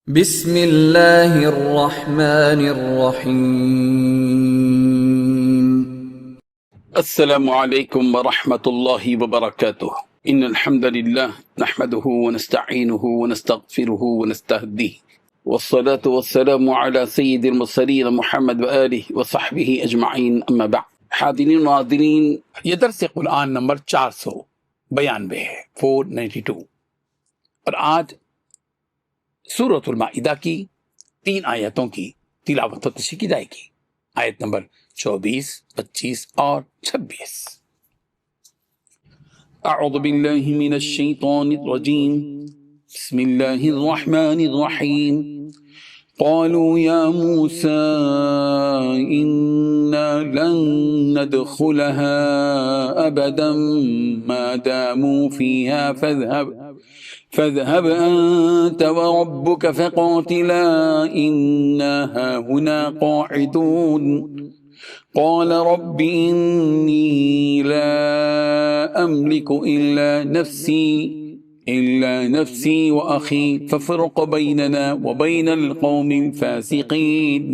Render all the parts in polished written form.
بسم اللہ الرحمن الرحیم۔ السلام علیکم ورحمۃ اللہ وبرکاتہ۔ ان الحمد للہ نحمده ونستعینه ونستغفره ونستهدیه والصلاة والسلام على سید المرسلین محمد وآلہ وصحبہ اجمعین، اما بعد۔ حاضرین و ناظرین، یہ درس قرآن نمبر 492 ہے، 492، اور آج سورۃ المائدہ کی 3 آیتوں کی تلاوت و تشریح کی جائے گی، آیت نمبر 24، 25 اور 26۔ اعوذ باللہ من الشیطان الرجیم، بسم اللہ الرحمن الرحیم۔ قالوا یا موسیٰ انا لن ندخلها ابدا ما داموا فيها فاذهب أنت وربك فقاتلا إنا هاهنا قاعدون قال رب إني لا أملك إلا نفسي وأخي فافرق بيننا وبين القوم الفاسقين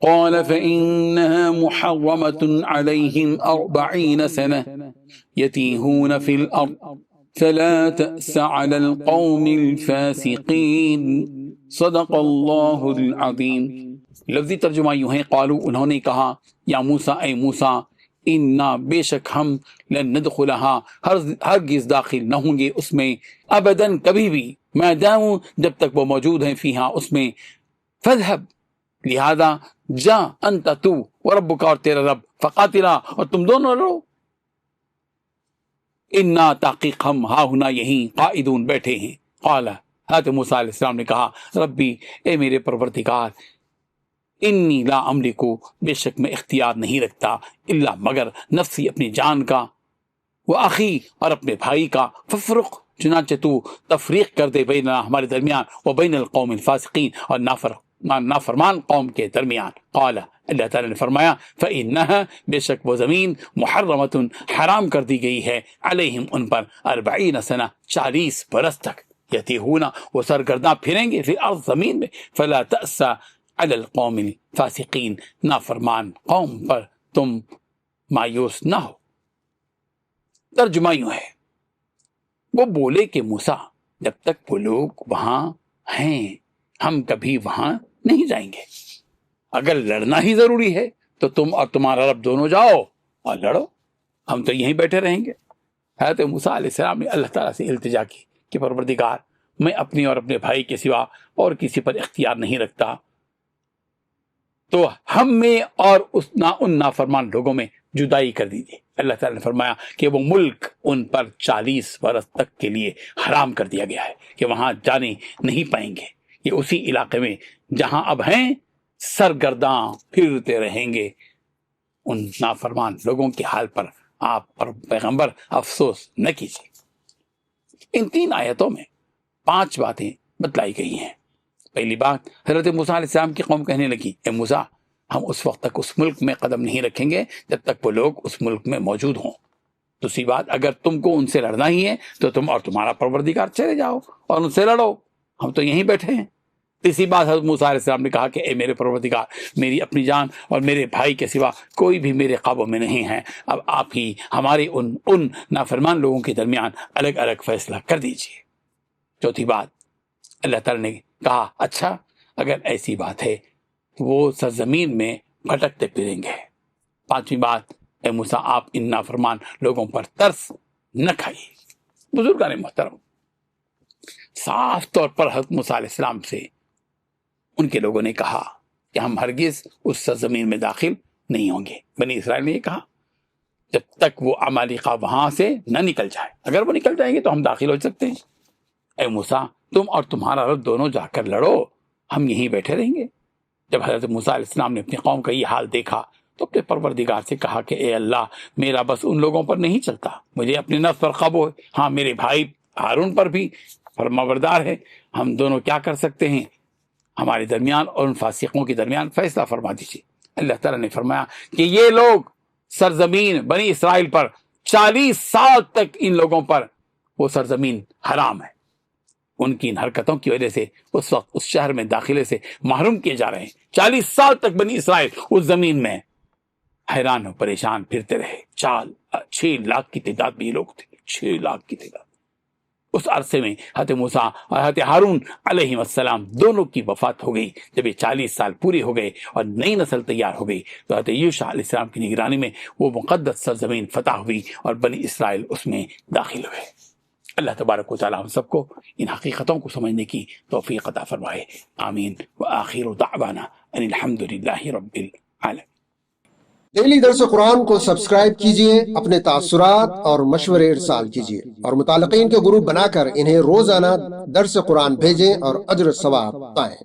قال فإنها محرمة عليهم 40 سنة يتيهون في الأرض فلا تأس على القوم الفاسقين صدق اللہ العظیم۔ لفظی ترجمہ یوں ہے، قالو انہوں نے کہا، یا موسیٰ اے موسیٰ، انا بے شک ہم، لن ندخلها ہرگز داخل نہ ہوں گے اس میں، ابداً کبھی بھی، ما داموا جب تک وہ موجود ہیں، فیہا اس میں، فاذهب لہذا جا، انت تو، وربک اور تیرا رب، فقاتلا اور تم دونوں لڑو، انا تحقیق ہم، ہا ہنا یہیں، قائدون بیٹھے ہیں۔ قال حضرت موسیٰ علیہ السلام نے کہا، ربی اے میرے پروردگار، انی لا املکو بے شک میں اختیار نہیں رکھتا، الا مگر نفسی اپنی جان کا، وہ اخی اور اپنے بھائی کا، ففرق چنانچہ تو تفریق کر دے بیننا ہمارے درمیان، و بین القوم الفاسقین اور نافرمان قوم کے درمیان۔ قال اللہ تعالیٰ نے فرمایا، فإنها بے شک وہ زمین، محرمۃ حرام کر دی گئی ہے، علیہم ان پر، 40 سنہ 40 برس تک، یتیہون وہ سرگرداں پھریں گے، فی الارض زمین میں، فلا تأس علی القوم الفاسقین نافرمان قوم پر تم مایوس نہ ہو۔ ترجمہ یوں ہے، وہ بولے کہ موسیٰ جب تک وہ لوگ وہاں ہیں ہم کبھی وہاں نہیں جائیں گے، اگر لڑنا ہی ضروری ہے تو تم اور تمہارا رب دونوں جاؤ اور لڑو، ہم تو یہیں بیٹھے رہیں گے۔ حضرت موسیٰ علیہ السلام نے اللہ تعالیٰ سے التجا کی کہ پروردگار، میں اپنی اور اپنے بھائی کے سوا اور کسی پر اختیار نہیں رکھتا، تو ہم میں اور ان نافرمان لوگوں میں جدائی کر دیجیے۔ اللہ تعالیٰ نے فرمایا کہ وہ ملک ان پر 40 برس تک کے لیے حرام کر دیا گیا ہے کہ وہاں جانے نہیں پائیں گے، یہ اسی علاقے میں جہاں اب ہیں سرگرداں پھرتے رہیں گے۔ ان نافرمان لوگوں کے حال پر آپ اور پیغمبر افسوس نہ کیجیے۔ ان 3 آیتوں میں 5 باتیں بتلائی گئی ہیں۔ پہلی بات، حضرت موسیٰ علیہ السلام کی قوم کہنے لگی، اے موسیٰ، ہم اس وقت تک اس ملک میں قدم نہیں رکھیں گے جب تک وہ لوگ اس ملک میں موجود ہوں۔ دوسری بات، اگر تم کو ان سے لڑنا ہی ہے تو تم اور تمہارا پروردگار چلے جاؤ اور ان سے لڑو، ہم تو یہیں بیٹھے ہیں۔ تیسری بات، حضرت موسیٰ علیہ السلام نے کہا کہ اے میرے پروردگار، میری اپنی جان اور میرے بھائی کے سوا کوئی بھی میرے قابو میں نہیں ہے، اب آپ ہی ہمارے ان نافرمان لوگوں کے درمیان الگ الگ فیصلہ کر دیجیے۔ چوتھی بات، اللہ تعالیٰ نے کہا، اچھا اگر ایسی بات ہے وہ سرزمین میں بھٹکتے پھریں گے۔ پانچویں بات، اے موسیٰ آپ ان نافرمان لوگوں پر ترس نہ کھائیے۔ بزرگان محترم، صاف طور پر حضرت موسیٰ علیہ السلام سے ان کے لوگوں نے کہا کہ ہم ہرگز اس سرزمین میں داخل نہیں ہوں گے۔ بنی اسرائیل نے یہ کہا جب تک وہ عمالقہ وہاں سے نہ نکل جائے، اگر وہ نکل جائیں گے تو ہم داخل ہو سکتے ہیں۔ اے موسیٰ، تم اور تمہارا رب دونوں جا کر لڑو، ہم یہیں بیٹھے رہیں گے۔ جب حضرت موسیٰ علیہ السلام نے اپنی قوم کا یہ حال دیکھا تو اپنے پروردگار سے کہا کہ اے اللہ، میرا بس ان لوگوں پر نہیں چلتا، مجھے اپنے نفس پر قابو ہے، ہاں میرے بھائی ہارون پر بھی فرمانبردار ہے، ہم دونوں کیا کر سکتے ہیں؟ ہمارے درمیان اور ان فاسقوں کے درمیان فیصلہ فرما دیجیے۔ اللہ تعالیٰ نے فرمایا کہ یہ لوگ سرزمین بنی اسرائیل پر 40 سال تک ان لوگوں پر وہ سرزمین حرام ہے، ان کی ان حرکتوں کی وجہ سے اس وقت اس شہر میں داخلے سے محروم کیے جا رہے ہیں۔ 40 سال تک بنی اسرائیل اس زمین میں حیران و پریشان پھرتے رہے۔ 6 لاکھ کی تعداد بھی یہ لوگ تھے، 6 لاکھ کی تعداد۔ اس عرصے میں حضرت موسیٰ اور حضرت ہارون علیہ السلام دونوں کی وفات ہو گئی۔ جب یہ 40 سال پورے ہو گئے اور نئی نسل تیار ہو گئی تو حضرت یوشع علیہ السلام کی نگرانی میں وہ مقدس سرزمین فتح ہوئی اور بنی اسرائیل اس میں داخل ہوئے۔ اللہ تبارک و تعالی ہم سب کو ان حقیقتوں کو سمجھنے کی توفیق عطا فرمائے، آمین۔ وآخر دعوانا ان الحمد للہ رب العالمین۔ ڈیلی درس قرآن کو سبسکرائب کیجئے، اپنے تاثرات اور مشورے ارسال کیجئے اور متعلقین کے گروپ بنا کر انہیں روزانہ درس قرآن بھیجیں اور اجر ثواب پائیں۔